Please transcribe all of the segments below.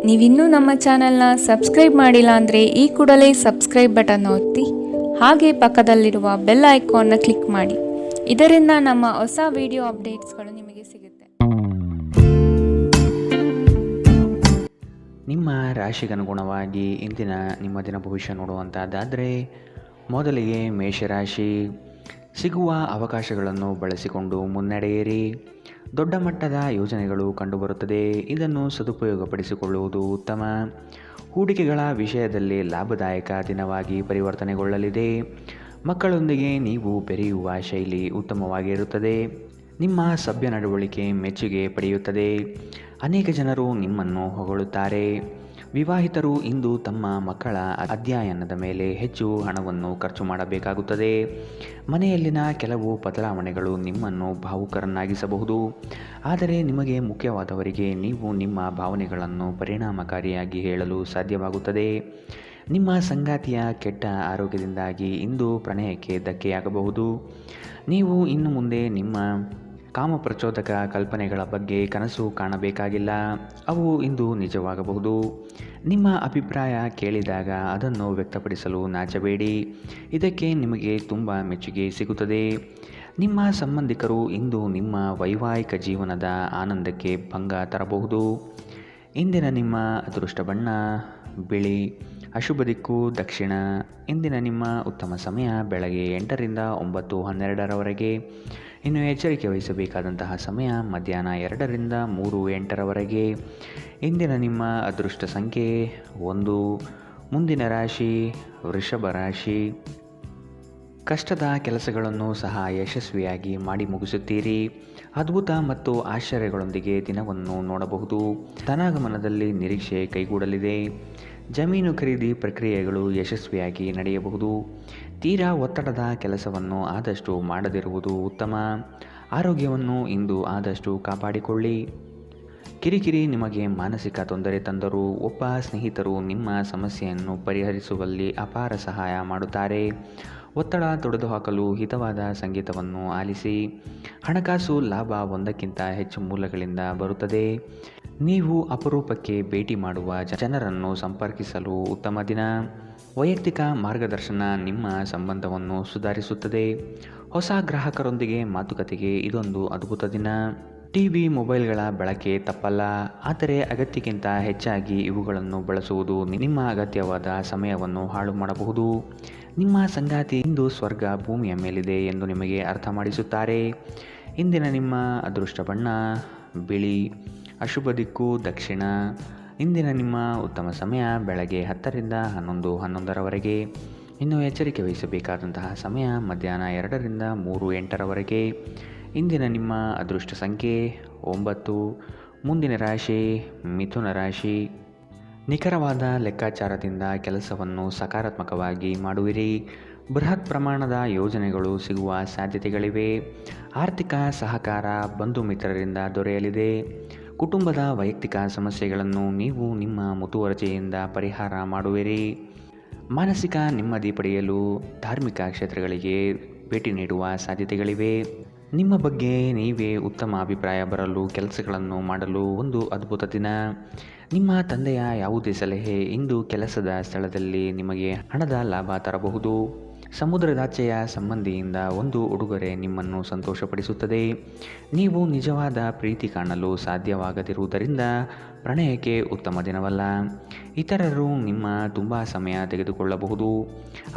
ನೀವಿನ್ನೂ ನಮ್ಮ ಚಾನೆಲ್ನ ಸಬ್ಸ್ಕ್ರೈಬ್ ಮಾಡಿಲ್ಲ ಅಂದರೆ ಈ ಕೂಡಲೇ ಸಬ್ಸ್ಕ್ರೈಬ್ ಬಟನ್ ಒತ್ತಿ ಹಾಗೆ ಪಕ್ಕದಲ್ಲಿರುವ ಬೆಲ್ ಐಕಾನ್ನ ಕ್ಲಿಕ್ ಮಾಡಿ. ಇದರಿಂದ ನಮ್ಮ ಹೊಸ ವಿಡಿಯೋ ಅಪ್ಡೇಟ್ಸ್ಗಳು ನಿಮಗೆ ಸಿಗುತ್ತೆ. ನಿಮ್ಮ ರಾಶಿಗನುಗುಣವಾಗಿ ಇಂದಿನ ನಿಮ್ಮ ದಿನ ಭವಿಷ್ಯ ನೋಡುವಂಥದ್ದಾದರೆ, ಮೊದಲಿಗೆ ಮೇಷರಾಶಿ. ಸಿಗುವ ಅವಕಾಶಗಳನ್ನು ಬಳಸಿಕೊಂಡು ಮುನ್ನಡೆಯಿರಿ. ದೊಡ್ಡ ಮಟ್ಟದ ಯೋಜನೆಗಳು ಕಂಡುಬರುತ್ತದೆ. ಇದನ್ನು ಸದುಪಯೋಗಪಡಿಸಿಕೊಳ್ಳುವುದು ಉತ್ತಮ. ಹೂಡಿಕೆಗಳ ವಿಷಯದಲ್ಲಿ ಲಾಭದಾಯಕ ದಿನವಾಗಿ ಪರಿವರ್ತನೆಗೊಳ್ಳಲಿದೆ. ಮಕ್ಕಳೊಂದಿಗೆ ನೀವು ಬೆರೆಯುವ ಶೈಲಿ ಉತ್ತಮವಾಗಿರುತ್ತದೆ. ನಿಮ್ಮ ಸಭ್ಯ ನಡವಳಿಕೆ ಮೆಚ್ಚುಗೆ ಪಡೆಯುತ್ತದೆ. ಅನೇಕ ಜನರು ನಿಮ್ಮನ್ನು ಹೊಗಳುತ್ತಾರೆ. ವಿವಾಹಿತರು ಇಂದು ತಮ್ಮ ಮಕ್ಕಳ ಅಧ್ಯಯನದ ಮೇಲೆ ಹೆಚ್ಚು ಹಣವನ್ನು ಖರ್ಚು ಮಾಡಬೇಕಾಗುತ್ತದೆ. ಮನೆಯಲ್ಲಿನ ಕೆಲವು ಬದಲಾವಣೆಗಳು ನಿಮ್ಮನ್ನು ಭಾವುಕರನ್ನಾಗಿಸಬಹುದು. ಆದರೆ ನಿಮಗೆ ಮುಖ್ಯವಾದವರಿಗೆ ನೀವು ನಿಮ್ಮ ಭಾವನೆಗಳನ್ನು ಪರಿಣಾಮಕಾರಿಯಾಗಿ ಹೇಳಲು ಸಾಧ್ಯವಾಗುತ್ತದೆ. ನಿಮ್ಮ ಸಂಗಾತಿಯ ಕೆಟ್ಟ ಆರೋಗ್ಯದಿಂದಾಗಿ ಇಂದು ಪ್ರಣಯಕ್ಕೆ ಧಕ್ಕೆಯಾಗಬಹುದು. ನೀವು ಇನ್ನು ಮುಂದೆ ನಿಮ್ಮ ಕಾಮಪ್ರಚೋದಕ ಕಲ್ಪನೆಗಳ ಬಗ್ಗೆ ಕನಸು ಕಾಣಬೇಕಾಗಿಲ್ಲ. ಅವು ಇಂದು ನಿಜವಾಗಬಹುದು. ನಿಮ್ಮ ಅಭಿಪ್ರಾಯ ಕೇಳಿದಾಗ ಅದನ್ನು ವ್ಯಕ್ತಪಡಿಸಲು ನಾಚಬೇಡಿ. ಇದಕ್ಕೆ ನಿಮಗೆ ತುಂಬ ಮೆಚ್ಚುಗೆ ಸಿಗುತ್ತದೆ. ನಿಮ್ಮ ಸಂಬಂಧಿಕರು ಇಂದು ನಿಮ್ಮ ವೈವಾಹಿಕ ಜೀವನದ ಆನಂದಕ್ಕೆ ಭಂಗ ತರಬಹುದು. ಇಂದಿನ ನಿಮ್ಮ ಅದೃಷ್ಟ ಬಣ್ಣ ಬಿಳಿ. ಅಶುಭ ದಿಕ್ಕು ದಕ್ಷಿಣ. ಇಂದಿನ ನಿಮ್ಮ ಉತ್ತಮ ಸಮಯ ಬೆಳಗ್ಗೆ 8ರಿಂದ 9:12ರವರೆಗೆ. ಇನ್ನು ಎಚ್ಚರಿಕೆ ವಹಿಸಬೇಕಾದಂತಹ ಸಮಯ ಮಧ್ಯಾಹ್ನ 2ರಿಂದ 3:08ರವರೆಗೆ. ಇಂದಿನ ನಿಮ್ಮ ಅದೃಷ್ಟ ಸಂಖ್ಯೆ 1. ಮುಂದಿನ ರಾಶಿ ವೃಷಭ ರಾಶಿ. ಕಷ್ಟದ ಕೆಲಸಗಳನ್ನು ಸಹ ಯಶಸ್ವಿಯಾಗಿ ಮಾಡಿ ಮುಗಿಸುತ್ತೀರಿ. ಅದ್ಭುತ ಮತ್ತು ಆಶ್ಚರ್ಯಗಳೊಂದಿಗೆ ದಿನವನ್ನು ನೋಡಬಹುದು. ಧನಾಗಮನದಲ್ಲಿ ನಿರೀಕ್ಷೆ ಕೈಗೂಡಲಿದೆ. ಜಮೀನು ಖರೀದಿ ಪ್ರಕ್ರಿಯೆಗಳು ಯಶಸ್ವಿಯಾಗಿ ನಡೆಯಬಹುದು. ತೀರಾ ಒತ್ತಡದ ಕೆಲಸವನ್ನು ಆದಷ್ಟು ಮಾಡದಿರುವುದು ಉತ್ತಮ. ಆರೋಗ್ಯವನ್ನು ಇಂದು ಆದಷ್ಟು ಕಾಪಾಡಿಕೊಳ್ಳಿ. ಕಿರಿಕಿರಿ ನಿಮಗೆ ಮಾನಸಿಕ ತೊಂದರೆ ತಂದರೂ ಒಬ್ಬ ಸ್ನೇಹಿತರು ನಿಮ್ಮ ಸಮಸ್ಯೆಯನ್ನು ಪರಿಹರಿಸುವಲ್ಲಿ ಅಪಾರ ಸಹಾಯ ಮಾಡುತ್ತಾರೆ. ಒತ್ತಡ ತೊಡೆದುಹಾಕಲು ಹಿತವಾದ ಸಂಗೀತವನ್ನು ಆಲಿಸಿ. ಹಣಕಾಸು ಲಾಭ ಒಂದಕ್ಕಿಂತ ಹೆಚ್ಚು ಮೂಲಗಳಿಂದ ಬರುತ್ತದೆ. ನೀವು ಅಪರೂಪಕ್ಕೆ ಭೇಟಿ ಮಾಡುವ ಜನರನ್ನು ಸಂಪರ್ಕಿಸಲು ಉತ್ತಮ ದಿನ. ವೈಯಕ್ತಿಕ ಮಾರ್ಗದರ್ಶನ ನಿಮ್ಮ ಸಂಬಂಧವನ್ನು ಸುಧಾರಿಸುತ್ತದೆ. ಹೊಸ ಗ್ರಾಹಕರೊಂದಿಗೆ ಮಾತುಕತೆಗೆ ಇದೊಂದು ಅದ್ಭುತ ದಿನ. ಟಿವಿ ಮೊಬೈಲ್ಗಳ ಬಳಕೆ ತಪ್ಪಲ್ಲ, ಆದರೆ ಅಗತ್ಯಕ್ಕಿಂತ ಹೆಚ್ಚಾಗಿ ಇವುಗಳನ್ನು ಬಳಸುವುದು ನಿಮ್ಮ ಅಗತ್ಯವಾದ ಸಮಯವನ್ನು ಹಾಳು ಮಾಡಬಹುದು. ನಿಮ್ಮ ಸಂಗಾತಿ ಇಂದು ಸ್ವರ್ಗ ಭೂಮಿಯ ಮೇಲಿದೆ ಎಂದು ನಿಮಗೆ ಅರ್ಥ ಮಾಡಿಸುತ್ತಾರೆ. ಇಂದಿನ ನಿಮ್ಮ ಅದೃಷ್ಟ ಬಣ್ಣ ಬಿಳಿ. ಅಶುಭ ದಿಕ್ಕು ದಕ್ಷಿಣ. ಇಂದಿನ ನಿಮ್ಮ ಉತ್ತಮ ಸಮಯ ಬೆಳಗ್ಗೆ 10ರಿಂದ 11:11ರವರೆಗೆ. ಇನ್ನು ಎಚ್ಚರಿಕೆ ವಹಿಸಬೇಕಾದಂತಹ ಸಮಯ ಮಧ್ಯಾಹ್ನ 2ರಿಂದ 3:08ರವರೆಗೆ. ಇಂದಿನ ನಿಮ್ಮ ಅದೃಷ್ಟ ಸಂಖ್ಯೆ 9. ಮುಂದಿನ ರಾಶಿ ಮಿಥುನ ರಾಶಿ. ನಿಖರವಾದ ಲೆಕ್ಕಾಚಾರದಿಂದ ಕೆಲಸವನ್ನು ಸಕಾರಾತ್ಮಕವಾಗಿ ಮಾಡುವಿರಿ. ಬೃಹತ್ ಪ್ರಮಾಣದ ಯೋಜನೆಗಳು ಸಿಗುವ ಸಾಧ್ಯತೆಗಳಿವೆ. ಆರ್ಥಿಕ ಸಹಕಾರ ಬಂಧು ಮಿತ್ರರಿಂದ ದೊರೆಯಲಿದೆ. ಕುಟುಂಬದ ವೈಯಕ್ತಿಕ ಸಮಸ್ಯೆಗಳನ್ನು ನೀವು ನಿಮ್ಮ ಮುತುವರ್ಜಿಯಿಂದ ಪರಿಹಾರ ಮಾಡುವಿರಿ. ಮಾನಸಿಕ ನೆಮ್ಮದಿ ಪಡೆಯಲು ಧಾರ್ಮಿಕ ಕ್ಷೇತ್ರಗಳಿಗೆ ಭೇಟಿ ನೀಡುವ ಸಾಧ್ಯತೆಗಳಿವೆ. ನಿಮ್ಮ ಬಗ್ಗೆ ನೀವೇ ಉತ್ತಮ ಅಭಿಪ್ರಾಯ ಬರಲು ಕೆಲಸಗಳನ್ನು ಮಾಡಲು ಒಂದು ಅದ್ಭುತ ದಿನ. ನಿಮ್ಮ ತಂದೆಯ ಯಾವುದೇ ಸಲಹೆ ಇಂದು ಕೆಲಸದ ಸ್ಥಳದಲ್ಲಿ ನಿಮಗೆ ಹಣದ ಲಾಭ ತರಬಹುದು. ಸಮುದ್ರದಾಚೆಯ ಸಂಬಂಧಿಯಿಂದ ಒಂದು ಉಡುಗೊರೆ ನಿಮ್ಮನ್ನು ಸಂತೋಷಪಡಿಸುತ್ತದೆ. ನೀವು ನಿಜವಾದ ಪ್ರೀತಿ ಕಾಣಲು ಸಾಧ್ಯವಾಗದಿರುವುದರಿಂದ ಪ್ರಣಯಕ್ಕೆ ಉತ್ತಮ ದಿನವಲ್ಲ. ಇತರರು ನಿಮ್ಮ ತುಂಬ ಸಮಯ ತೆಗೆದುಕೊಳ್ಳಬಹುದು.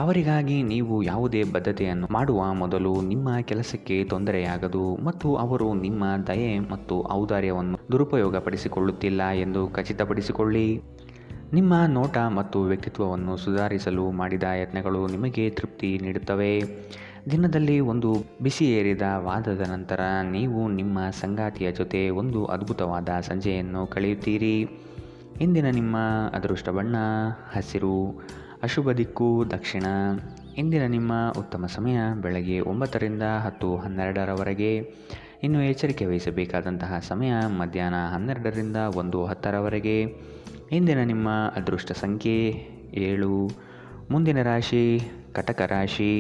ಅವರಿಗಾಗಿ ನೀವು ಯಾವುದೇ ಬದ್ಧತೆಯನ್ನು ಮಾಡುವ ಮೊದಲು ನಿಮ್ಮ ಕೆಲಸಕ್ಕೆ ತೊಂದರೆಯಾಗದು ಮತ್ತು ಅವರು ನಿಮ್ಮ ದಯೆ ಮತ್ತು ಔದಾರ್ಯವನ್ನು ದುರುಪಯೋಗಪಡಿಸಿಕೊಳ್ಳುತ್ತಿಲ್ಲ ಎಂದು ಖಚಿತಪಡಿಸಿಕೊಳ್ಳಿ. ನಿಮ್ಮ ನೋಟ ಮತ್ತು ವ್ಯಕ್ತಿತ್ವವನ್ನು ಸುಧಾರಿಸಲು ಮಾಡಿದ ಯತ್ನಗಳು ನಿಮಗೆ ತೃಪ್ತಿ ನೀಡುತ್ತವೆ. ದಿನದಲ್ಲಿ ಒಂದು ಬಿಸಿಯೇರಿದ ವಾದದ ನಂತರ ನೀವು ನಿಮ್ಮ ಸಂಗಾತಿಯ ಜೊತೆ ಒಂದು ಅದ್ಭುತವಾದ ಸಂಜೆಯನ್ನು ಕಳೆಯುತ್ತೀರಿ. ಇಂದಿನ ನಿಮ್ಮ ಅದೃಷ್ಟ ಬಣ್ಣ ಹಸಿರು. ಅಶುಭ ದಿಕ್ಕು ದಕ್ಷಿಣ. ಇಂದಿನ ನಿಮ್ಮ ಉತ್ತಮ ಸಮಯ ಬೆಳಗ್ಗೆ 9ರಿಂದ 10:12ರವರೆಗೆ. ಇನ್ನು ಎಚ್ಚರಿಕೆ ವಹಿಸಬೇಕಾದಂತಹ ಸಮಯ ಮಧ್ಯಾಹ್ನ 12ರಿಂದ 1:10ರವರೆಗೆ. ಇಂದಿನ ನಿಮ್ಮ ಅದೃಷ್ಟ ಸಂಖ್ಯೆ 7. ಮುಂದಿನ ರಾಶಿ ಕಟಕ ರಾಶಿ.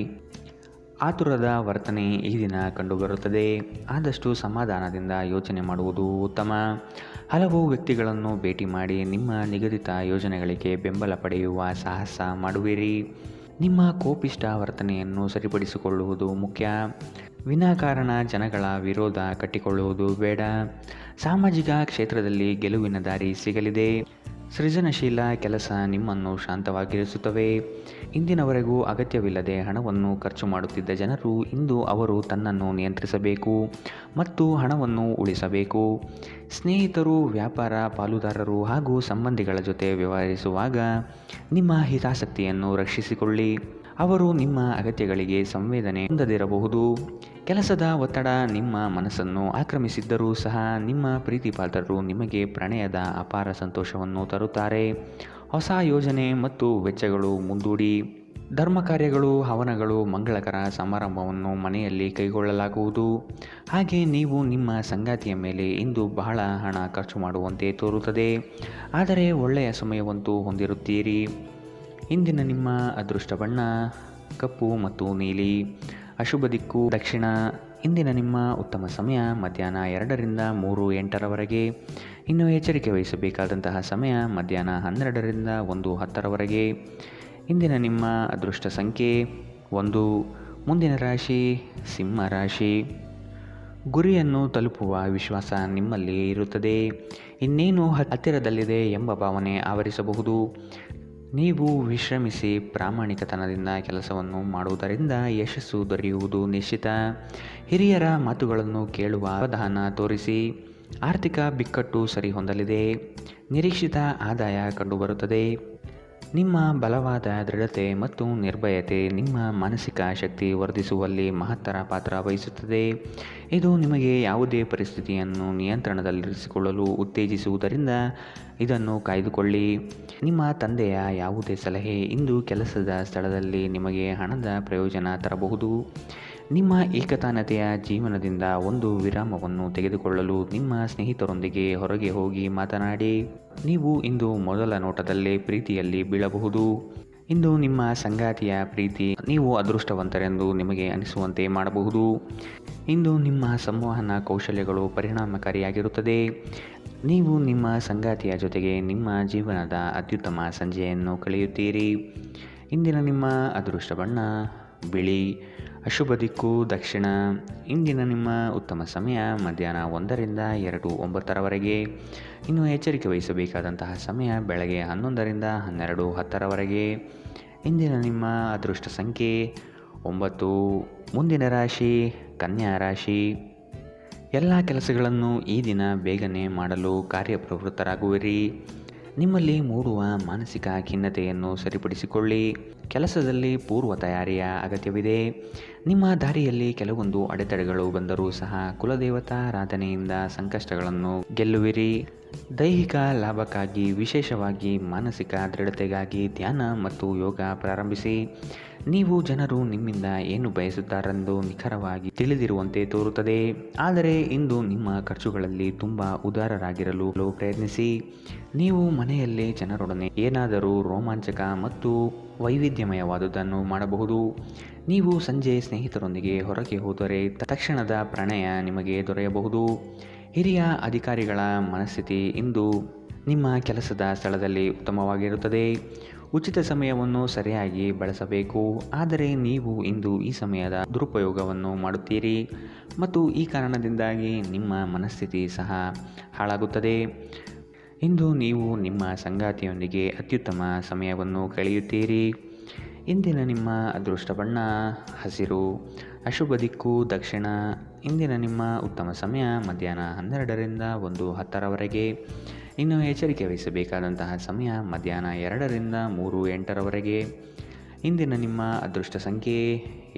ಆತುರದ ವರ್ತನೆ ಈ ದಿನ ಕಂಡುಬರುತ್ತದೆ. ಆದಷ್ಟು ಸಮಾಧಾನದಿಂದ ಯೋಚನೆ ಮಾಡುವುದು ಉತ್ತಮ. ಹಲವು ವ್ಯಕ್ತಿಗಳನ್ನು ಭೇಟಿ ಮಾಡಿ ನಿಮ್ಮ ನಿಗದಿತ ಯೋಜನೆಗಳಿಗೆ ಬೆಂಬಲ ಪಡೆಯುವ ಸಾಹಸ ಮಾಡುವಿರಿ. ನಿಮ್ಮ ಕೋಪಿಷ್ಟ ವರ್ತನೆಯನ್ನು ಸರಿಪಡಿಸಿಕೊಳ್ಳುವುದು ಮುಖ್ಯ. ವಿನಾಕಾರಣ ಜನಗಳ ವಿರೋಧ ಕಟ್ಟಿಕೊಳ್ಳುವುದು ಬೇಡ. ಸಾಮಾಜಿಕ ಕ್ಷೇತ್ರದಲ್ಲಿ ಗೆಲುವಿನ ದಾರಿ ಸಿಗಲಿದೆ. ಸೃಜನಶೀಲ ಕೆಲಸ ನಿಮ್ಮನ್ನು ಶಾಂತವಾಗಿರಿಸುತ್ತವೆ. ಇಂದಿನವರೆಗೂ ಅಗತ್ಯವಿಲ್ಲದೆ ಹಣವನ್ನು ಖರ್ಚು ಮಾಡುತ್ತಿದ್ದ ಜನರು ಇಂದು ಅವರು ತನ್ನನ್ನು ನಿಯಂತ್ರಿಸಬೇಕು ಮತ್ತು ಹಣವನ್ನು ಉಳಿಸಬೇಕು. ಸ್ನೇಹಿತರು, ವ್ಯಾಪಾರ ಪಾಲುದಾರರು ಹಾಗೂ ಸಂಬಂಧಿಗಳ ಜೊತೆ ವ್ಯವಹರಿಸುವಾಗ ನಿಮ್ಮ ಹಿತಾಸಕ್ತಿಯನ್ನು ರಕ್ಷಿಸಿಕೊಳ್ಳಿ. ಅವರು ನಿಮ್ಮ ಅಗತ್ಯಗಳಿಗೆ ಸಂವೇದನೆ ಹೊಂದದಿರಬಹುದು. ಕೆಲಸದ ಒತ್ತಡ ನಿಮ್ಮ ಮನಸ್ಸನ್ನು ಆಕ್ರಮಿಸಿದ್ದರೂ ಸಹ ನಿಮ್ಮ ಪ್ರೀತಿಪಾತ್ರರು ನಿಮಗೆ ಪ್ರಣಯದ ಅಪಾರ ಸಂತೋಷವನ್ನು ತರುತ್ತಾರೆ. ಹೊಸ ಯೋಜನೆ ಮತ್ತು ವೆಚ್ಚಗಳು ಮುಂದೂಡಿ. ಧರ್ಮ ಕಾರ್ಯಗಳು, ಹವನಗಳು, ಮಂಗಳಕರ ಸಮಾರಂಭವನ್ನು ಮನೆಯಲ್ಲಿ ಕೈಗೊಳ್ಳಲಾಗುವುದು. ಹಾಗೆ ನೀವು ನಿಮ್ಮ ಸಂಗಾತಿಯ ಮೇಲೆ ಇಂದು ಬಹಳ ಹಣ ಖರ್ಚು ಮಾಡುವಂತೆ ತೋರುತ್ತದೆ. ಆದರೆ ಒಳ್ಳೆಯ ಸಮಯವಂತೂ ಹೊಂದಿರುತ್ತೀರಿ. ಇಂದಿನ ನಿಮ್ಮ ಅದೃಷ್ಟ ಬಣ್ಣ ಕಪ್ಪು ಮತ್ತು ನೀಲಿ. ಅಶುಭ ದಿಕ್ಕು ದಕ್ಷಿಣ. ಇಂದಿನ ನಿಮ್ಮ ಉತ್ತಮ ಸಮಯ ಮಧ್ಯಾಹ್ನ 2ರಿಂದ 3:08ರವರೆಗೆ. ಇನ್ನು ಎಚ್ಚರಿಕೆ ವಹಿಸಬೇಕಾದಂತಹ ಸಮಯ ಮಧ್ಯಾಹ್ನ 12ರಿಂದ 1:10ರವರೆಗೆ. ಇಂದಿನ ನಿಮ್ಮ ಅದೃಷ್ಟ ಸಂಖ್ಯೆ 1. ಮುಂದಿನ ರಾಶಿ ಸಿಂಹ ರಾಶಿ. ಗುರಿಯನ್ನು ತಲುಪುವ ವಿಶ್ವಾಸ ನಿಮ್ಮಲ್ಲಿ ಇರುತ್ತದೆ. ಇನ್ನೇನು ಹತ್ತಿರದಲ್ಲಿದೆ ಎಂಬ ಭಾವನೆ ಆವರಿಸಬಹುದು. ನೀವು ವಿಶ್ರಮಿಸಿ ಪ್ರಾಮಾಣಿಕತನದಿಂದ ಕೆಲಸವನ್ನು ಮಾಡುವುದರಿಂದ ಯಶಸ್ಸು ದೊರೆಯುವುದು ನಿಶ್ಚಿತ. ಹಿರಿಯರ ಮಾತುಗಳನ್ನು ಕೇಳುವ ಅವಧಾನ ತೋರಿಸಿ. ಆರ್ಥಿಕ ಬಿಕ್ಕಟ್ಟು ಸರಿಹೊಂದಲಿದೆ. ನಿರೀಕ್ಷಿತ ಆದಾಯ ಕಂಡುಬರುತ್ತದೆ. ನಿಮ್ಮ ಬಲವಾದ ದೃಢತೆ ಮತ್ತು ನಿರ್ಭಯತೆ ನಿಮ್ಮ ಮಾನಸಿಕ ಶಕ್ತಿ ವರ್ಧಿಸುವಲ್ಲಿ ಮಹತ್ತರ ಪಾತ್ರ ವಹಿಸುತ್ತದೆ. ಇದು ನಿಮಗೆ ಯಾವುದೇ ಪರಿಸ್ಥಿತಿಯನ್ನು ನಿಯಂತ್ರಣದಲ್ಲಿರಿಸಿಕೊಳ್ಳಲು ಉತ್ತೇಜಿಸುವುದರಿಂದ ಇದನ್ನು ಕಾಯ್ದುಕೊಳ್ಳಿ. ನಿಮ್ಮ ತಂದೆಯ ಯಾವುದೇ ಸಲಹೆ ಇಂದು ಕೆಲಸದ ಸ್ಥಳದಲ್ಲಿ ನಿಮಗೆ ಹಣದ ಪ್ರಯೋಜನ ತರಬಹುದು. ನಿಮ್ಮ ಏಕತಾನತೆಯ ಜೀವನದಿಂದ ಒಂದು ವಿರಾಮವನ್ನು ತೆಗೆದುಕೊಳ್ಳಲು ನಿಮ್ಮ ಸ್ನೇಹಿತರೊಂದಿಗೆ ಹೊರಗೆ ಹೋಗಿ ಮಾತನಾಡಿ. ನೀವು ಇಂದು ಮೊದಲ ನೋಟದಲ್ಲೇ ಪ್ರೀತಿಯಲ್ಲಿ ಬೀಳಬಹುದು. ಇಂದು ನಿಮ್ಮ ಸಂಗಾತಿಯ ಪ್ರೀತಿ ನೀವು ಅದೃಷ್ಟವಂತರೆಂದು ನಿಮಗೆ ಅನಿಸುವಂತೆ ಮಾಡಬಹುದು. ಇಂದು ನಿಮ್ಮ ಸಂವಹನ ಕೌಶಲ್ಯಗಳು ಪರಿಣಾಮಕಾರಿಯಾಗಿರುತ್ತದೆ. ನೀವು ನಿಮ್ಮ ಸಂಗಾತಿಯ ಜೊತೆಗೆ ನಿಮ್ಮ ಜೀವನದ ಅತ್ಯುತ್ತಮ ಸಂಜೆಯನ್ನು ಕಳೆಯುತ್ತೀರಿ. ಇಂದಿನ ನಿಮ್ಮ ಅದೃಷ್ಟ ಬಣ್ಣ ಬಿಳಿ. ಅಶುಭ ದಿಕ್ಕು ದಕ್ಷಿಣ. ಇಂದಿನ ನಿಮ್ಮ ಉತ್ತಮ ಸಮಯ ಮಧ್ಯಾಹ್ನ 1ರಿಂದ 2:09ರವರೆಗೆ. ಇನ್ನು ಎಚ್ಚರಿಕೆ ವಹಿಸಬೇಕಾದಂತಹ ಸಮಯ ಬೆಳಗ್ಗೆ 11ರಿಂದ 12:10ರವರೆಗೆ. ಇಂದಿನ ನಿಮ್ಮ ಅದೃಷ್ಟ ಸಂಖ್ಯೆ 9. ಮುಂದಿನ ರಾಶಿ ಕನ್ಯಾ ರಾಶಿ. ಎಲ್ಲ ಕೆಲಸಗಳನ್ನು ಈ ದಿನ ಬೇಗನೆ ಮಾಡಲು ಕಾರ್ಯಪ್ರವೃತ್ತರಾಗುವಿರಿ. ನಿಮ್ಮಲ್ಲಿ ಮೂಡುವ ಮಾನಸಿಕ ಖಿನ್ನತೆಯನ್ನು ಸರಿಪಡಿಸಿಕೊಳ್ಳಿ. ಕೆಲಸದಲ್ಲಿ ಪೂರ್ವ ತಯಾರಿಯ ಅಗತ್ಯವಿದೆ. ನಿಮ್ಮ ದಾರಿಯಲ್ಲಿ ಕೆಲವೊಂದು ಅಡೆತಡೆಗಳು ಬಂದರೂ ಸಹ ಕುಲದೇವತಾರಾಧನೆಯಿಂದ ಸಂಕಷ್ಟಗಳನ್ನು ಗೆಲ್ಲುವಿರಿ. ದೈಹಿಕ ಲಾಭಕ್ಕಾಗಿ ವಿಶೇಷವಾಗಿ ಮಾನಸಿಕ ದೃಢತೆಗಾಗಿ ಧ್ಯಾನ ಮತ್ತು ಯೋಗ ಪ್ರಾರಂಭಿಸಿ. ನೀವು ಜನರು ನಿಮ್ಮಿಂದ ಏನು ಬಯಸುತ್ತಾರೆಂದು ನಿಖರವಾಗಿ ತಿಳಿದಿರುವಂತೆ ತೋರುತ್ತದೆ. ಆದರೆ ಇಂದು ನಿಮ್ಮ ಖರ್ಚುಗಳಲ್ಲಿ ತುಂಬ ಉದಾರರಾಗಿರಲು ಪ್ರಯತ್ನಿಸಿ. ನೀವು ಮನೆಯಲ್ಲೇ ಜನರೊಡನೆ ಏನಾದರೂ ರೋಮಾಂಚಕ ಮತ್ತು ವೈವಿಧ್ಯಮಯವಾದುದನ್ನು ಮಾಡಬಹುದು. ನೀವು ಸಂಜೆ ಸ್ನೇಹಿತರೊಂದಿಗೆ ಹೊರಗೆ ಹೋದರೆ ತಕ್ಷಣದ ಪ್ರಣಯ ನಿಮಗೆ ದೊರೆಯಬಹುದು. ಹಿರಿಯ ಅಧಿಕಾರಿಗಳ ಮನಸ್ಥಿತಿ ಇಂದು ನಿಮ್ಮ ಕೆಲಸದ ಸ್ಥಳದಲ್ಲಿ ಉತ್ತಮವಾಗಿರುತ್ತದೆ. ಉಚಿತ ಸಮಯವನ್ನು ಸರಿಯಾಗಿ ಬಳಸಬೇಕು. ಆದರೆ ನೀವು ಇಂದು ಈ ಸಮಯದ ದುರುಪಯೋಗವನ್ನು ಮಾಡುತ್ತೀರಿ ಮತ್ತು ಈ ಕಾರಣದಿಂದಾಗಿ ನಿಮ್ಮ ಮನಸ್ಥಿತಿ ಸಹ ಹಾಳಾಗುತ್ತದೆ. ಇಂದು ನೀವು ನಿಮ್ಮ ಸಂಗಾತಿಯೊಂದಿಗೆ ಅತ್ಯುತ್ತಮ ಸಮಯವನ್ನು ಕಳೆಯುತ್ತೀರಿ. ಇಂದಿನ ನಿಮ್ಮ ಅದೃಷ್ಟ ಬಣ್ಣ ಹಸಿರು. ಅಶುಭ ದಿಕ್ಕು ದಕ್ಷಿಣ. ಇಂದಿನ ನಿಮ್ಮ ಉತ್ತಮ ಸಮಯ ಮಧ್ಯಾಹ್ನ 12ರಿಂದ 1:10ರವರೆಗೆ. ಇನ್ನು ಎಚ್ಚರಿಕೆ ವಹಿಸಬೇಕಾದಂತಹ ಸಮಯ ಮಧ್ಯಾಹ್ನ 2ರಿಂದ 3:08ರವರೆಗೆ. ಇಂದಿನ ನಿಮ್ಮ ಅದೃಷ್ಟ ಸಂಖ್ಯೆ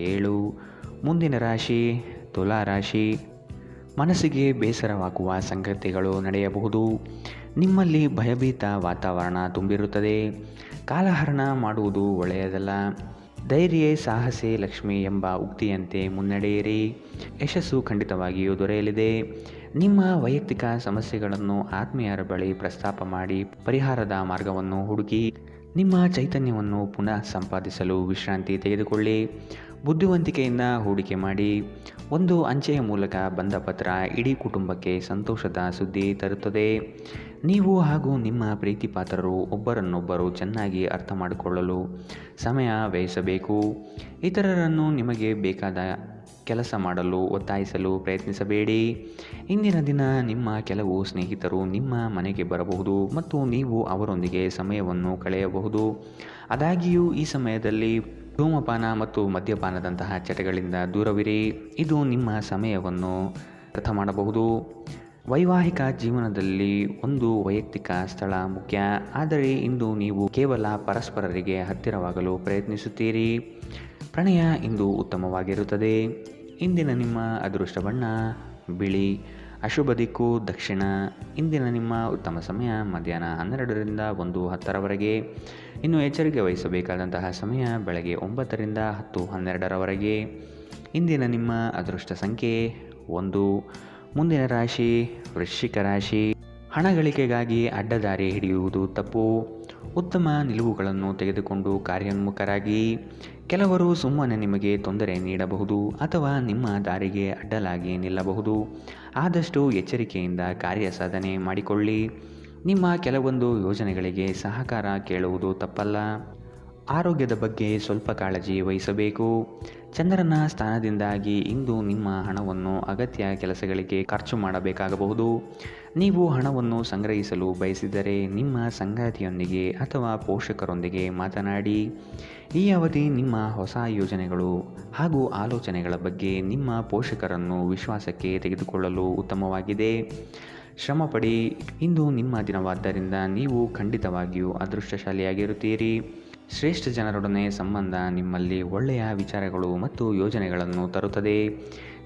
7. ಮುಂದಿನ ರಾಶಿ ತುಲಾ ರಾಶಿ. ಮನಸ್ಸಿಗೆ ಬೇಸರವಾಗುವ ಸಂಗತಿಗಳು ನಡೆಯಬಹುದು. ನಿಮ್ಮಲ್ಲಿ ಭಯಭೀತ ವಾತಾವರಣ ತುಂಬಿರುತ್ತದೆ. ಕಾಲಹರಣ ಮಾಡುವುದು ಒಳ್ಳೆಯದಲ್ಲ. ಧೈರ್ಯ ಸಾಹಸೇ ಲಕ್ಷ್ಮಿ ಎಂಬ ಉಕ್ತಿಯಂತೆ ಮುನ್ನಡೆಯಿರಿ. ಯಶಸ್ಸು ಖಂಡಿತವಾಗಿಯೂ ದೊರೆಯಲಿದೆ. ನಿಮ್ಮ ವೈಯಕ್ತಿಕ ಸಮಸ್ಯೆಗಳನ್ನು ಆತ್ಮೀಯರ ಬಳಿ ಪ್ರಸ್ತಾಪ ಮಾಡಿ ಪರಿಹಾರದ ಮಾರ್ಗವನ್ನು ಹುಡುಕಿ. ನಿಮ್ಮ ಚೈತನ್ಯವನ್ನು ಪುನಃ ಸಂಪಾದಿಸಲು ವಿಶ್ರಾಂತಿ ತೆಗೆದುಕೊಳ್ಳಿ. ಬುದ್ಧಿವಂತಿಕೆಯಿಂದ ಹೂಡಿಕೆ ಮಾಡಿ. ಒಂದು ಅಂಚೆಯ ಮೂಲಕ ಬಂದ ಪತ್ರ ಇಡೀ ಕುಟುಂಬಕ್ಕೆ ಸಂತೋಷದ ಸುದ್ದಿ ತರುತ್ತದೆ. ನೀವು ಹಾಗೂ ನಿಮ್ಮ ಪ್ರೀತಿ ಪಾತ್ರರು ಒಬ್ಬರನ್ನೊಬ್ಬರು ಚೆನ್ನಾಗಿ ಅರ್ಥ ಮಾಡಿಕೊಳ್ಳಲು ಸಮಯ ವ್ಯಯಿಸಬೇಕು. ಇತರರನ್ನು ನಿಮಗೆ ಬೇಕಾದ ಕೆಲಸ ಮಾಡಲು ಒತ್ತಾಯಿಸಲು ಪ್ರಯತ್ನಿಸಬೇಡಿ. ಇಂದಿನ ದಿನ ನಿಮ್ಮ ಕೆಲವು ಸ್ನೇಹಿತರು ನಿಮ್ಮ ಮನೆಗೆ ಬರಬಹುದು ಮತ್ತು ನೀವು ಅವರೊಂದಿಗೆ ಸಮಯವನ್ನು ಕಳೆಯಬಹುದು. ಆದಾಗ್ಯೂ ಈ ಸಮಯದಲ್ಲಿ ಧೂಮಪಾನ ಮತ್ತು ಮದ್ಯಪಾನದಂತಹ ಚಟಗಳಿಂದ ದೂರವಿರಿ. ಇದು ನಿಮ್ಮ ಸಮಯವನ್ನು ವ್ಯರ್ಥ ಮಾಡಬಹುದು. ವೈವಾಹಿಕ ಜೀವನದಲ್ಲಿ ಒಂದು ವೈಯಕ್ತಿಕ ಸ್ಥಳ ಮುಖ್ಯ, ಆದರೆ ಇಂದು ನೀವು ಕೇವಲ ಪರಸ್ಪರರಿಗೆ ಹತ್ತಿರವಾಗಲು ಪ್ರಯತ್ನಿಸುತ್ತೀರಿ. ಪ್ರಣಯ ಇಂದು ಉತ್ತಮವಾಗಿರುತ್ತದೆ. ಇಂದಿನ ನಿಮ್ಮ ಅದೃಷ್ಟ ಬಣ್ಣ ಬಿಳಿ. ಅಶುಭ ದಿಕ್ಕು ದಕ್ಷಿಣ. ಇಂದಿನ ನಿಮ್ಮ ಉತ್ತಮ ಸಮಯ ಮಧ್ಯಾಹ್ನ 12ರಿಂದ 1:10ರವರೆಗೆ. ಇನ್ನು ಎಚ್ಚರಿಕೆ ವಹಿಸಬೇಕಾದಂತಹ ಸಮಯ ಬೆಳಗ್ಗೆ 9ರಿಂದ 10:12ರವರೆಗೆ. ಇಂದಿನ ನಿಮ್ಮ ಅದೃಷ್ಟ ಸಂಖ್ಯೆ 1. ಮುಂದಿನ ರಾಶಿ ವೃಶ್ಚಿಕ ರಾಶಿ. ಹಣ ಗಳಿಕೆಗಾಗಿ ಅಡ್ಡದಾರಿ ಹಿಡಿಯುವುದು ತಪ್ಪು. ಉತ್ತಮ ನಿಲುವುಗಳನ್ನು ತೆಗೆದುಕೊಂಡು ಕಾರ್ಯೋನ್ಮುಖರಾಗಿ. ಕೆಲವರು ಸುಮ್ಮನೆ ನಿಮಗೆ ತೊಂದರೆ ನೀಡಬಹುದು ಅಥವಾ ನಿಮ್ಮ ದಾರಿಗೆ ಅಡ್ಡಲಾಗಿ ನಿಲ್ಲಬಹುದು. ಆದಷ್ಟು ಎಚ್ಚರಿಕೆಯಿಂದ ಕಾರ್ಯ ಸಾಧನೆ ಮಾಡಿಕೊಳ್ಳಿ. ನಿಮ್ಮ ಕೆಲವೊಂದು ಯೋಜನೆಗಳಿಗೆ ಸಹಕಾರ ಕೇಳುವುದು ತಪ್ಪಲ್ಲ. ಆರೋಗ್ಯದ ಬಗ್ಗೆ ಸ್ವಲ್ಪ ಕಾಳಜಿ ವಹಿಸಬೇಕು. ಚಂದ್ರನ ಸ್ಥಾನದಿಂದಾಗಿ ಇಂದು ನಿಮ್ಮ ಹಣವನ್ನು ಅಗತ್ಯ ಕೆಲಸಗಳಿಗೆ ಖರ್ಚು ಮಾಡಬೇಕಾಗಬಹುದು. ನೀವು ಹಣವನ್ನು ಸಂಗ್ರಹಿಸಲು ಬಯಸಿದರೆ ನಿಮ್ಮ ಸಂಗಾತಿಯೊಂದಿಗೆ ಅಥವಾ ಪೋಷಕರೊಂದಿಗೆ ಮಾತನಾಡಿ. ಈ ಅವಧಿ ನಿಮ್ಮ ಹೊಸ ಯೋಜನೆಗಳು ಹಾಗೂ ಆಲೋಚನೆಗಳ ಬಗ್ಗೆ ನಿಮ್ಮ ಪೋಷಕರನ್ನು ವಿಶ್ವಾಸಕ್ಕೆ ತೆಗೆದುಕೊಳ್ಳಲು ಉತ್ತಮವಾಗಿದೆ. ಶ್ರಮಪಡಿ. ಇಂದು ನಿಮ್ಮ ದಿನವಾದ್ದರಿಂದ ನೀವು ಖಂಡಿತವಾಗಿಯೂ ಅದೃಷ್ಟಶಾಲಿಯಾಗಿರುತ್ತೀರಿ. ಶ್ರೇಷ್ಠ ಜನರೊಡನೆ ಸಂಬಂಧ ನಿಮ್ಮಲ್ಲಿ ಒಳ್ಳೆಯ ವಿಚಾರಗಳು ಮತ್ತು ಯೋಜನೆಗಳನ್ನು ತರುತ್ತದೆ.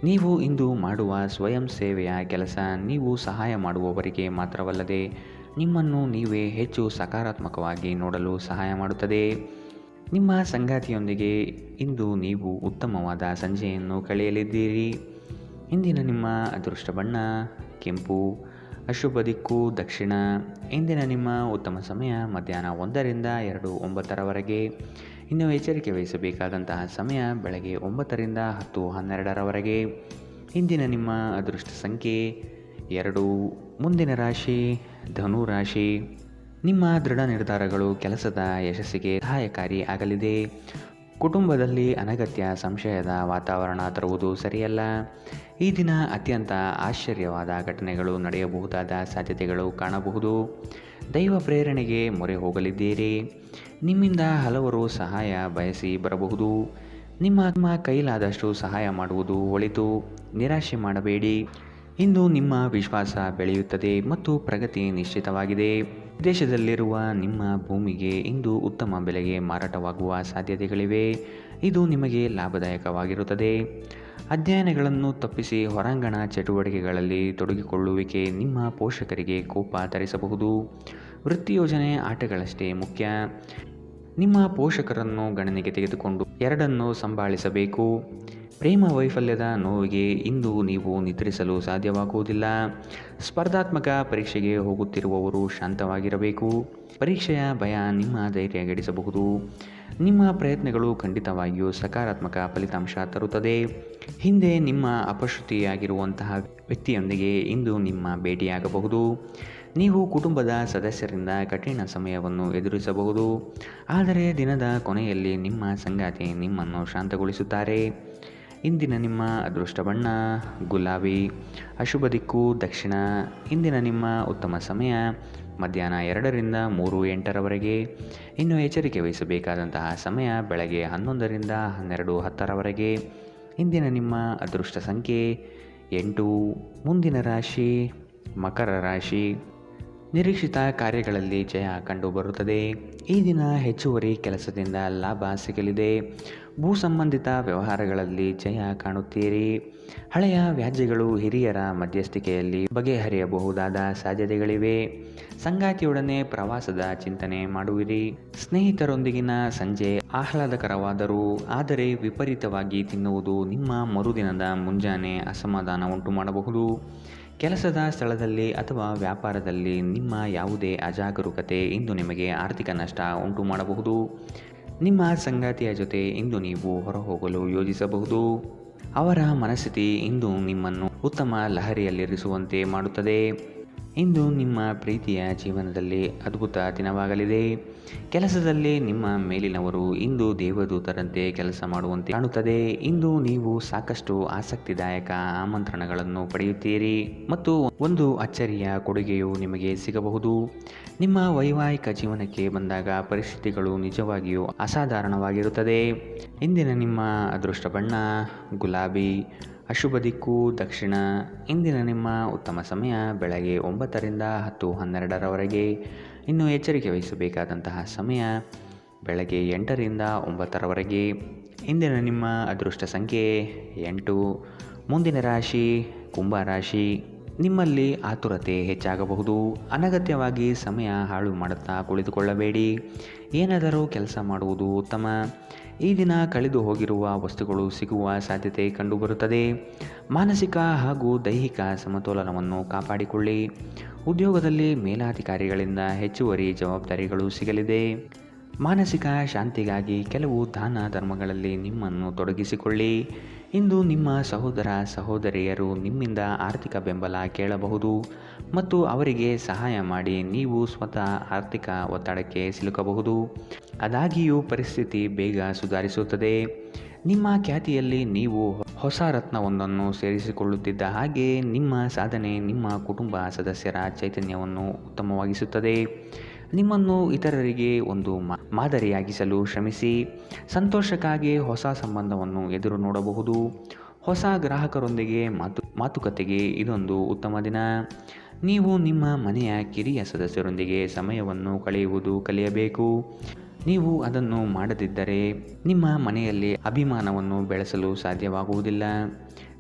ನೀವು ಇಂದು ಮಾಡುವ ಸ್ವಯಂ ಸೇವೆಯ ಕೆಲಸ ನೀವು ಸಹಾಯ ಮಾಡುವವರಿಗೆ ಮಾತ್ರವಲ್ಲದೆ ನಿಮ್ಮನ್ನು ನೀವೇ ಹೆಚ್ಚು ಸಕಾರಾತ್ಮಕವಾಗಿ ನೋಡಲು ಸಹಾಯ ಮಾಡುತ್ತದೆ. ನಿಮ್ಮ ಸಂಗಾತಿಯೊಂದಿಗೆ ಇಂದು ನೀವು ಉತ್ತಮವಾದ ಸಂಜೆಯನ್ನು ಕಳೆಯಲಿದ್ದೀರಿ. ಇಂದಿನ ನಿಮ್ಮ ಅದೃಷ್ಟ ಬಣ್ಣ ಕೆಂಪು. ಅಶುಭ ದಿಕ್ಕು ದಕ್ಷಿಣ. ಇಂದಿನ ನಿಮ್ಮ ಉತ್ತಮ ಸಮಯ ಮಧ್ಯಾಹ್ನ 1ರಿಂದ 2:09ರವರೆಗೆ. ಇನ್ನು ಎಚ್ಚರಿಕೆ ವಹಿಸಬೇಕಾದಂತಹ ಸಮಯ ಬೆಳಗ್ಗೆ 9ರಿಂದ 10:12ರವರೆಗೆ. ಇಂದಿನ ನಿಮ್ಮ ಅದೃಷ್ಟ ಸಂಖ್ಯೆ 2. ಮುಂದಿನ ರಾಶಿ ಧನು ರಾಶಿ. ನಿಮ್ಮ ದೃಢ ನಿರ್ಧಾರಗಳು ಕೆಲಸದ ಯಶಸ್ಸಿಗೆ ಸಹಾಯಕಾರಿ ಆಗಲಿದೆ. ಕುಟುಂಬದಲ್ಲಿ ಅನಗತ್ಯ ಸಂಶಯದ ವಾತಾವರಣ ತರುವುದು ಸರಿಯಲ್ಲ. ಈ ದಿನ ಅತ್ಯಂತ ಆಶ್ಚರ್ಯವಾದ ಘಟನೆಗಳು ನಡೆಯಬಹುದಾದ ಸಾಧ್ಯತೆಗಳು ಕಾಣಬಹುದು. ದೈವ ಪ್ರೇರಣೆಗೆ ಮೊರೆ ಹೋಗಲಿದ್ದೀರಿ. ನಿಮ್ಮಿಂದ ಹಲವರು ಸಹಾಯ ಬಯಸಿ ಬರಬಹುದು. ನಿಮ್ಮ ಕೈಲಾದಷ್ಟು ಸಹಾಯ ಮಾಡುವುದು ಒಳಿತು. ನಿರಾಶೆ ಮಾಡಬೇಡಿ. ಇಂದು ನಿಮ್ಮ ವಿಶ್ವಾಸ ಬೆಳೆಯುತ್ತದೆ ಮತ್ತು ಪ್ರಗತಿ ನಿಶ್ಚಿತವಾಗಿದೆ. ವಿದೇಶದಲ್ಲಿರುವ ನಿಮ್ಮ ಭೂಮಿಗೆ ಇಂದು ಉತ್ತಮ ಬೆಲೆಗೆ ಮಾರಾಟವಾಗುವ ಸಾಧ್ಯತೆಗಳಿವೆ. ಇದು ನಿಮಗೆ ಲಾಭದಾಯಕವಾಗಿರುತ್ತದೆ. ಅಧ್ಯಯನಗಳನ್ನು ತಪ್ಪಿಸಿ ಹೊರಾಂಗಣ ಚಟುವಟಿಕೆಗಳಲ್ಲಿ ತೊಡಗಿಕೊಳ್ಳುವಿಕೆ ನಿಮ್ಮ ಪೋಷಕರಿಗೆ ಕೋಪ ತರಿಸಬಹುದು. ವೃತ್ತಿ ಯೋಜನೆ ಆಟಗಳಷ್ಟೇ ಮುಖ್ಯ. ನಿಮ್ಮ ಪೋಷಕರನ್ನು ಗಣನೆಗೆ ತೆಗೆದುಕೊಂಡು ಎರಡನ್ನೂ ಸಂಭಾಳಿಸಬೇಕು. ಪ್ರೇಮ ವೈಫಲ್ಯದ ನೋವಿಗೆ ಇಂದು ನೀವು ನಿದ್ರಿಸಲು ಸಾಧ್ಯವಾಗುವುದಿಲ್ಲ. ಸ್ಪರ್ಧಾತ್ಮಕ ಪರೀಕ್ಷೆಗೆ ಹೋಗುತ್ತಿರುವವರು ಶಾಂತವಾಗಿರಬೇಕು. ಪರೀಕ್ಷೆಯ ಭಯ ನಿಮ್ಮ ಧೈರ್ಯ ಗೆಡಿಸಬಹುದು. ನಿಮ್ಮ ಪ್ರಯತ್ನಗಳು ಖಂಡಿತವಾಗಿಯೂ ಸಕಾರಾತ್ಮಕ ಫಲಿತಾಂಶ ತರುತ್ತದೆ. ಹಿಂದೆ ನಿಮ್ಮ ಅಪಶ್ರುತಿಯಾಗಿರುವಂತಹ ವ್ಯಕ್ತಿಯೊಂದಿಗೆ ಇಂದು ನಿಮ್ಮ ಭೇಟಿಯಾಗಬಹುದು. ನೀವು ಕುಟುಂಬದ ಸದಸ್ಯರಿಂದ ಕಠಿಣ ಸಮಯವನ್ನು ಎದುರಿಸಬಹುದು, ಆದರೆ ದಿನದ ಕೊನೆಯಲ್ಲಿ ನಿಮ್ಮ ಸಂಗಾತಿ ನಿಮ್ಮನ್ನು ಶಾಂತಗೊಳಿಸುತ್ತಾರೆ. ಇಂದಿನ ನಿಮ್ಮ ಅದೃಷ್ಟ ಬಣ್ಣ ಗುಲಾಬಿ. ಅಶುಭ ದಿಕ್ಕು ದಕ್ಷಿಣ. ಇಂದಿನ ನಿಮ್ಮ ಉತ್ತಮ ಸಮಯ ಮಧ್ಯಾಹ್ನ 2ರಿಂದ 3:08ರವರೆಗೆ. ಇನ್ನು ಎಚ್ಚರಿಕೆ ವಹಿಸಬೇಕಾದಂತಹ ಸಮಯ ಬೆಳಗ್ಗೆ 11ರಿಂದ 12:10ರವರೆಗೆ. ಇಂದಿನ ನಿಮ್ಮ ಅದೃಷ್ಟ ಸಂಖ್ಯೆ 8. ಮುಂದಿನ ರಾಶಿ ಮಕರ ರಾಶಿ. ನಿರೀಕ್ಷಿತ ಕಾರ್ಯಗಳಲ್ಲಿ ಜಯ ಕಂಡುಬರುತ್ತದೆ. ಈ ದಿನ ಹೆಚ್ಚುವರಿ ಕೆಲಸದಿಂದ ಲಾಭ ಸಿಗಲಿದೆ. ಭೂ ಸಂಬಂಧಿತ ವ್ಯವಹಾರಗಳಲ್ಲಿ ಜಯ ಕಾಣುತ್ತೀರಿ. ಹಳೆಯ ವ್ಯಾಜ್ಯಗಳು ಹಿರಿಯರ ಮಧ್ಯಸ್ಥಿಕೆಯಲ್ಲಿ ಬಗೆಹರಿಯಬಹುದಾದ ಸಾಧ್ಯತೆಗಳಿವೆ. ಸಂಗಾತಿಯೊಡನೆ ಪ್ರವಾಸದ ಚಿಂತನೆ ಮಾಡುವಿರಿ. ಸ್ನೇಹಿತರೊಂದಿಗಿನ ಸಂಜೆ ಆಹ್ಲಾದಕರವಾದರೂ ಆದರೆ ವಿಪರೀತವಾಗಿ ತಿನ್ನುವುದು ನಿಮ್ಮ ಮರುದಿನದ ಮುಂಜಾನೆ ಅಸಮಾಧಾನ ಉಂಟು ಮಾಡಬಹುದು. ಕೆಲಸದ ಸ್ಥಳದಲ್ಲಿ ಅಥವಾ ವ್ಯಾಪಾರದಲ್ಲಿ ನಿಮ್ಮ ಯಾವುದೇ ಅಜಾಗರೂಕತೆ ಇಂದು ನಿಮಗೆ ಆರ್ಥಿಕ ನಷ್ಟ ಉಂಟು ಮಾಡಬಹುದು. ನಿಮ್ಮ ಸಂಗಾತಿಯ ಜೊತೆ ಇಂದು ನೀವು ಹೊರಹೋಗಲು ಯೋಜಿಸಬಹುದು. ಅವರ ಮನಸ್ಥಿತಿ ಇಂದು ನಿಮ್ಮನ್ನು ಉತ್ತಮ ಲಹರಿಯಲ್ಲಿರಿಸುವಂತೆ ಮಾಡುತ್ತದೆ. ಇಂದು ನಿಮ್ಮ ಪ್ರೀತಿಯ ಜೀವನದಲ್ಲಿ ಅದ್ಭುತ ದಿನವಾಗಲಿದೆ. ಕೆಲಸದಲ್ಲಿ ನಿಮ್ಮ ಮೇಲಿನವರು ಇಂದು ದೇವದೂತರಂತೆ ಕೆಲಸ ಮಾಡುವಂತೆ ಕಾಣುತ್ತದೆ. ಇಂದು ನೀವು ಸಾಕಷ್ಟು ಆಸಕ್ತಿದಾಯಕ ಆಮಂತ್ರಣಗಳನ್ನು ಪಡೆಯುತ್ತೀರಿ ಮತ್ತು ಒಂದು ಅಚ್ಚರಿಯ ಕೊಡುಗೆಯು ನಿಮಗೆ ಸಿಗಬಹುದು. ನಿಮ್ಮ ವೈವಾಹಿಕ ಜೀವನಕ್ಕೆ ಬಂದಾಗ ಪರಿಸ್ಥಿತಿಗಳು ನಿಜವಾಗಿಯೂ ಅಸಾಧಾರಣವಾಗಿರುತ್ತದೆ. ಇಂದಿನ ನಿಮ್ಮ ಅದೃಷ್ಟ ಬಣ್ಣ ಗುಲಾಬಿ, ಅಶುಭ ದಿಕ್ಕು ದಕ್ಷಿಣ. ಇಂದಿನ ನಿಮ್ಮ ಉತ್ತಮ ಸಮಯ ಬೆಳಗ್ಗೆ 9ರಿಂದ 10:12ರವರೆಗೆ. ಇನ್ನು ಎಚ್ಚರಿಕೆ ವಹಿಸಬೇಕಾದಂತಹ ಸಮಯ ಬೆಳಗ್ಗೆ 8ರಿಂದ 9ರವರೆಗೆ. ಇಂದಿನ ನಿಮ್ಮ ಅದೃಷ್ಟ ಸಂಖ್ಯೆ 8. ಮುಂದಿನ ರಾಶಿ ಕುಂಭ ರಾಶಿ. ನಿಮ್ಮಲ್ಲಿ ಆತುರತೆ ಹೆಚ್ಚಾಗಬಹುದು. ಅನಗತ್ಯವಾಗಿ ಸಮಯ ಹಾಳು ಮಾಡುತ್ತಾ ಕುಳಿತುಕೊಳ್ಳಬೇಡಿ. ಏನಾದರೂ ಕೆಲಸ ಮಾಡುವುದು ಉತ್ತಮ. ಈ ದಿನ ಕಳೆದು ಹೋಗಿರುವ ವಸ್ತುಗಳು ಸಿಗುವ ಸಾಧ್ಯತೆ ಕಂಡುಬರುತ್ತದೆ. ಮಾನಸಿಕ ಹಾಗೂ ದೈಹಿಕ ಸಮತೋಲನವನ್ನು ಕಾಪಾಡಿಕೊಳ್ಳಿ. ಉದ್ಯೋಗದಲ್ಲಿ ಮೇಲಾಧಿಕಾರಿಗಳಿಂದ ಹೆಚ್ಚುವರಿ ಜವಾಬ್ದಾರಿಗಳು ಸಿಗಲಿದೆ. ಮಾನಸಿಕ ಶಾಂತಿಗಾಗಿ ಕೆಲವು ದಾನ ಧರ್ಮಗಳಲ್ಲಿ ನಿಮ್ಮನ್ನು ತೊಡಗಿಸಿಕೊಳ್ಳಿ. ಇಂದು ನಿಮ್ಮ ಸಹೋದರ ಸಹೋದರಿಯರು ನಿಮ್ಮಿಂದ ಆರ್ಥಿಕ ಬೆಂಬಲ ಕೇಳಬಹುದು ಮತ್ತು ಅವರಿಗೆ ಸಹಾಯ ಮಾಡಿ ನೀವು ಸ್ವತಃ ಆರ್ಥಿಕ ಒತ್ತಡಕ್ಕೆ ಸಿಲುಕಬಹುದು. ಆದಾಗ್ಯೂ ಪರಿಸ್ಥಿತಿ ಬೇಗ ಸುಧಾರಿಸುತ್ತದೆ. ನಿಮ್ಮ ಖ್ಯಾತಿಯಲ್ಲಿ ನೀವು ಹೊಸ ರತ್ನವೊಂದನ್ನು ಸೇರಿಸಿಕೊಳ್ಳುತ್ತಿದ್ದ ಹಾಗೆ ನಿಮ್ಮ ಸಾಧನೆ ನಿಮ್ಮ ಕುಟುಂಬ ಸದಸ್ಯರ ಚೈತನ್ಯವನ್ನು ಉತ್ತಮವಾಗಿಸುತ್ತದೆ. ನಿಮ್ಮನ್ನು ಇತರರಿಗೆ ಒಂದು ಮಾದರಿಯಾಗಿಸಲು ಶ್ರಮಿಸಿ. ಸಂತೋಷಕ್ಕಾಗಿ ಹೊಸ ಸಂಬಂಧವನ್ನು ಎದುರು ನೋಡಬಹುದು. ಹೊಸ ಗ್ರಾಹಕರೊಂದಿಗೆ ಮಾತುಕತೆಗೆ ಇದೊಂದು ಉತ್ತಮ ದಿನ. ನೀವು ನಿಮ್ಮ ಮನೆಯ ಕಿರಿಯ ಸದಸ್ಯರೊಂದಿಗೆ ಸಮಯವನ್ನು ಕಳೆಯುವುದು ಕಲಿಯಬೇಕು. ನೀವು ಅದನ್ನು ಮಾಡದಿದ್ದರೆ ನಿಮ್ಮ ಮನೆಯಲ್ಲಿ ಅಭಿಮಾನವನ್ನು ಬೆಳೆಸಲು ಸಾಧ್ಯವಾಗುವುದಿಲ್ಲ.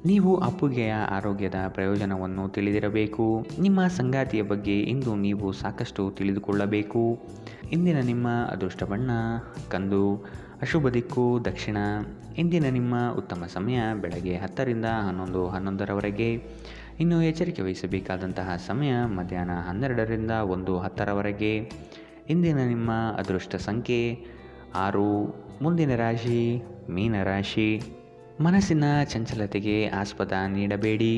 ನೀವು ಅಪ್ಪುಗೆಯ ಆರೋಗ್ಯದ ಪ್ರಯೋಜನವನ್ನು ತಿಳಿದಿರಬೇಕು. ನಿಮ್ಮ ಸಂಗಾತಿಯ ಬಗ್ಗೆ ಇಂದು ನೀವು ಸಾಕಷ್ಟು ತಿಳಿದುಕೊಳ್ಳಬೇಕು. ಇಂದಿನ ನಿಮ್ಮ ಅದೃಷ್ಟ ಬಣ್ಣ ಕಂದು, ಅಶುಭ ದಿಕ್ಕು ದಕ್ಷಿಣ. ಇಂದಿನ ನಿಮ್ಮ ಉತ್ತಮ ಸಮಯ ಬೆಳಗ್ಗೆ 10ರಿಂದ 11:11ರವರೆಗೆ. ಇನ್ನು ಎಚ್ಚರಿಕೆ ವಹಿಸಬೇಕಾದಂತಹ ಸಮಯ ಮಧ್ಯಾಹ್ನ 12ರಿಂದ 1:10ರವರೆಗೆ. ಇಂದಿನ ನಿಮ್ಮ ಅದೃಷ್ಟ ಸಂಖ್ಯೆ 6. ಮುಂದಿನ ರಾಶಿ ಮೀನರಾಶಿ. ಮನಸ್ಸಿನ ಚಂಚಲತೆಗೆ ಆಸ್ಪದ ನೀಡಬೇಡಿ.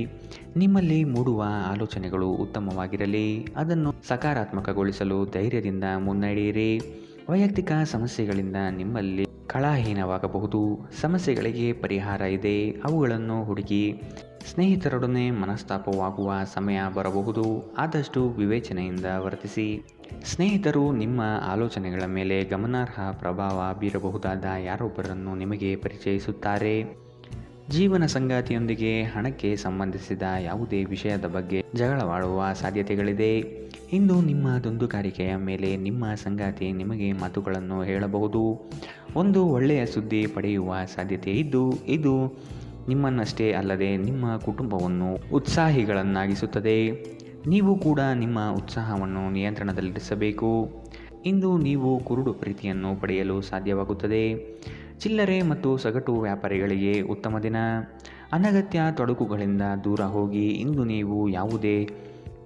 ನಿಮ್ಮಲ್ಲಿ ಮೂಡುವ ಆಲೋಚನೆಗಳು ಉತ್ತಮವಾಗಿರಲಿ. ಅದನ್ನು ಸಕಾರಾತ್ಮಕಗೊಳಿಸಲು ಧೈರ್ಯದಿಂದ ಮುನ್ನಡೆಯಿರಿ. ವೈಯಕ್ತಿಕ ಸಮಸ್ಯೆಗಳಿಂದ ನಿಮ್ಮಲ್ಲಿ ಕಳಹೀನವಾಗಬಹುದು. ಸಮಸ್ಯೆಗಳಿಗೆ ಪರಿಹಾರ ಇದೆ, ಅವುಗಳನ್ನು ಹುಡುಕಿ. ಸ್ನೇಹಿತರೊಡನೆ ಮನಸ್ತಾಪವಾಗುವ ಸಮಯ ಬರಬಹುದು. ಆದಷ್ಟು ವಿವೇಚನೆಯಿಂದ ವರ್ತಿಸಿ. ಸ್ನೇಹಿತರು ನಿಮ್ಮ ಆಲೋಚನೆಗಳ ಮೇಲೆ ಗಮನಾರ್ಹ ಪ್ರಭಾವ ಬೀರಬಹುದಾದ ಯಾರೊಬ್ಬರನ್ನು ನಿಮಗೆ ಪರಿಚಯಿಸುತ್ತಾರೆ. ಜೀವನ ಸಂಗಾತಿಯೊಂದಿಗೆ ಹಣಕ್ಕೆ ಸಂಬಂಧಿಸಿದ ಯಾವುದೇ ವಿಷಯದ ಬಗ್ಗೆ ಜಗಳವಾಡುವ ಸಾಧ್ಯತೆಗಳಿದೆ. ಇಂದು ನಿಮ್ಮ ದುಂದುಗಾರಿಕೆಯ ಮೇಲೆ ನಿಮ್ಮ ಸಂಗಾತಿ ನಿಮಗೆ ಮಾತುಗಳನ್ನು ಹೇಳಬಹುದು. ಒಂದು ಒಳ್ಳೆಯ ಸುದ್ದಿ ಪಡೆಯುವ ಸಾಧ್ಯತೆ ಇದ್ದು ಇದು ನಿಮ್ಮನ್ನಷ್ಟೇ ಅಲ್ಲದೆ ನಿಮ್ಮ ಕುಟುಂಬವನ್ನು ಉತ್ಸಾಹಿಗಳನ್ನಾಗಿಸುತ್ತದೆ. ನೀವು ಕೂಡ ನಿಮ್ಮ ಉತ್ಸಾಹವನ್ನು ನಿಯಂತ್ರಣದಲ್ಲಿರಿಸಬೇಕು. ಇಂದು ನೀವು ಕುರುಡು ಪ್ರೀತಿಯನ್ನು ಪಡೆಯಲು ಸಾಧ್ಯವಾಗುತ್ತದೆ. ಚಿಲ್ಲರೆ ಮತ್ತು ಸಗಟು ವ್ಯಾಪಾರಿಗಳಿಗೆ ಉತ್ತಮ ದಿನ. ಅನಗತ್ಯ ತೊಡಕುಗಳಿಂದ ದೂರ ಹೋಗಿ. ಇಂದು ನೀವು ಯಾವುದೇ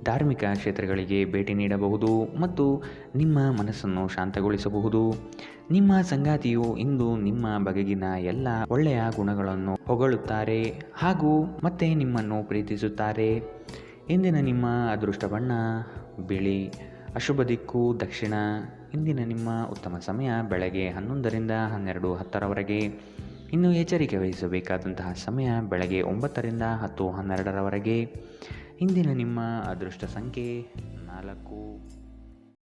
ಧಾರ್ಮಿಕ ಕ್ಷೇತ್ರಗಳಿಗೆ ಭೇಟಿ ನೀಡಬಹುದು ಮತ್ತು ನಿಮ್ಮ ಮನಸ್ಸನ್ನು ಶಾಂತಗೊಳಿಸಬಹುದು. ನಿಮ್ಮ ಸಂಗಾತಿಯು ಇಂದು ನಿಮ್ಮ ಬಗೆಗಿನ ಎಲ್ಲ ಒಳ್ಳೆಯ ಗುಣಗಳನ್ನು ಹೊಗಳುತ್ತಾರೆ ಹಾಗೂ ಮತ್ತೆ ನಿಮ್ಮನ್ನು ಪ್ರೀತಿಸುತ್ತಾರೆ. ಇಂದಿನ ನಿಮ್ಮ ಅದೃಷ್ಟ ಬಣ್ಣ ಬಿಳಿ, ಅಶುಭ ದಿಕ್ಕು ದಕ್ಷಿಣ. ಇಂದಿನ ನಿಮ್ಮ ಉತ್ತಮ ಸಮಯ ಬೆಳಗ್ಗೆ 11ರಿಂದ 12:10ರವರೆಗೆ. ಇನ್ನು ಎಚ್ಚರಿಕೆ ವಹಿಸಬೇಕಾದಂತಹ ಸಮಯ ಬೆಳಗ್ಗೆ 9ರಿಂದ 10:12ರವರೆಗೆ. ಇಂದಿನ ನಿಮ್ಮ ಅದೃಷ್ಟ ಸಂಖ್ಯೆ 4.